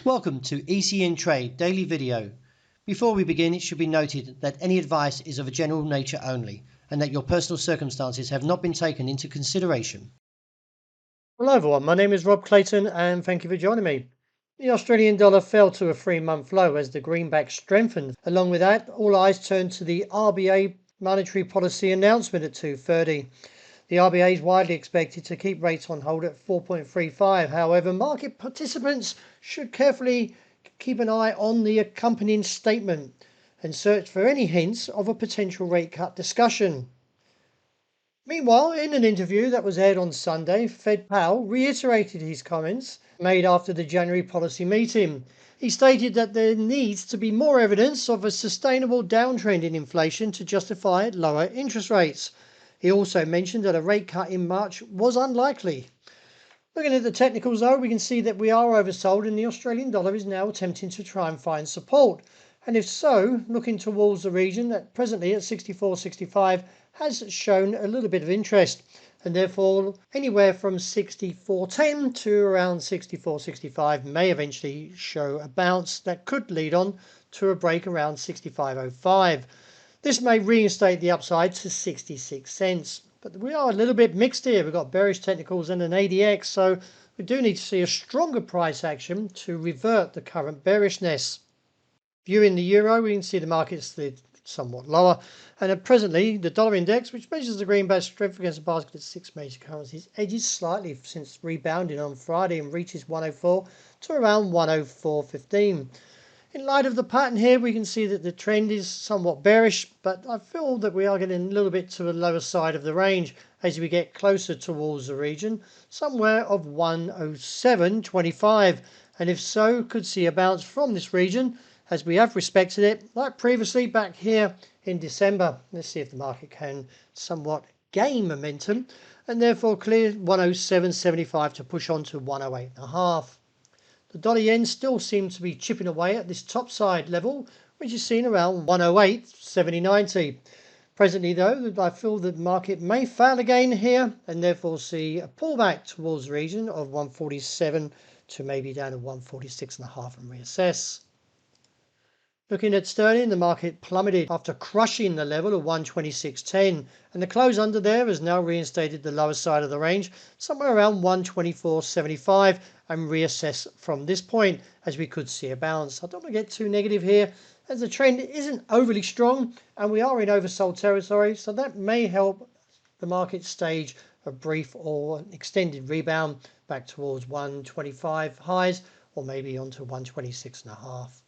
Welcome to ECN Trade Daily Video. Before we begin, it should be noted that any advice is of a general nature only and that your personal circumstances have not been taken into consideration. Hello everyone, my name is Rob Clayton and thank you for joining me. The Australian dollar fell to a 3-month low as the greenback strengthened. Along with that, all eyes turned to the RBA monetary policy announcement at 2:30. The RBA is widely expected to keep rates on hold at 4.35. However, market participants should carefully keep an eye on the accompanying statement and search for any hints of a potential rate cut discussion. Meanwhile, in an interview that was aired on Sunday, Fed Powell reiterated his comments made after the January policy meeting. He stated that there needs to be more evidence of a sustainable downtrend in inflation to justify lower interest rates. He also mentioned that a rate cut in March was unlikely. Looking at the technicals though, we can see that we are oversold and the Australian dollar is now attempting to try and find support. And if so, looking towards the region that presently at 64.65 has shown a little bit of interest. And therefore, anywhere from 64.10 to around 64.65 may eventually show a bounce that could lead on to a break around 65.05. This may reinstate the upside to 66 cents. But we are a little bit mixed here. We've got bearish technicals and an ADX, so we do need to see a stronger price action to revert the current bearishness. Viewing the euro, we can see the market slid somewhat lower. And at presently, the dollar index, which measures the greenback strength against a basket of 6 major currencies, edges slightly since rebounding on Friday and reaches 104 to around 104.15. In light of the pattern here, we can see that the trend is somewhat bearish, but I feel that we are getting a little bit to the lower side of the range as we get closer towards the region, somewhere of 107.25. And if so, could see a bounce from this region as we have respected it, like previously back here in December. Let's see if the market can somewhat gain momentum and therefore clear 107.75 to push on to 108.5. The dollar yen still seems to be chipping away at this top side level, which is seen around 108.70.90. Presently, though, I feel that the market may fail again here and therefore see a pullback towards the region of 147 to maybe down to 146.5 and reassess. Looking at sterling, the market plummeted after crushing the level of 126.10, and the close under there has now reinstated the lower side of the range, somewhere around 124.75, and reassess from this point as we could see a bounce. I don't want to get too negative here as the trend isn't overly strong and we are in oversold territory, so that may help the market stage a brief or extended rebound back towards 125 highs or maybe onto 126.5.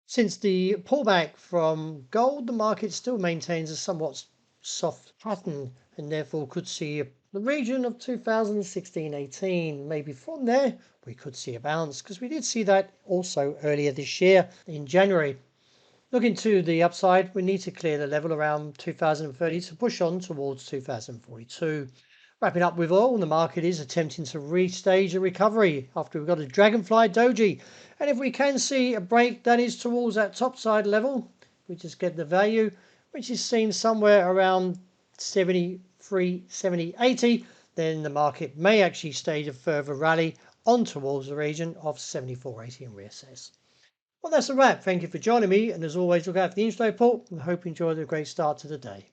Since the pullback from gold, the market still maintains a somewhat soft pattern and therefore could see the region of 2016-18. Maybe from there we could see a bounce because we did see that also earlier this year in January. Looking to the upside, we need to clear the level around 2030 to push on towards 2042. Wrapping up with oil, the market is attempting to restage a recovery after we've got a dragonfly doji. And if we can see a break that is towards that top side level, we just get the value, which is seen somewhere around 73, 70, 80, then the market may actually stage a further rally on towards the region of 74.80 and reassess. Well, that's a wrap. Thank you for joining me. And as always, look out for the interest report. I hope you enjoyed a great start to the day.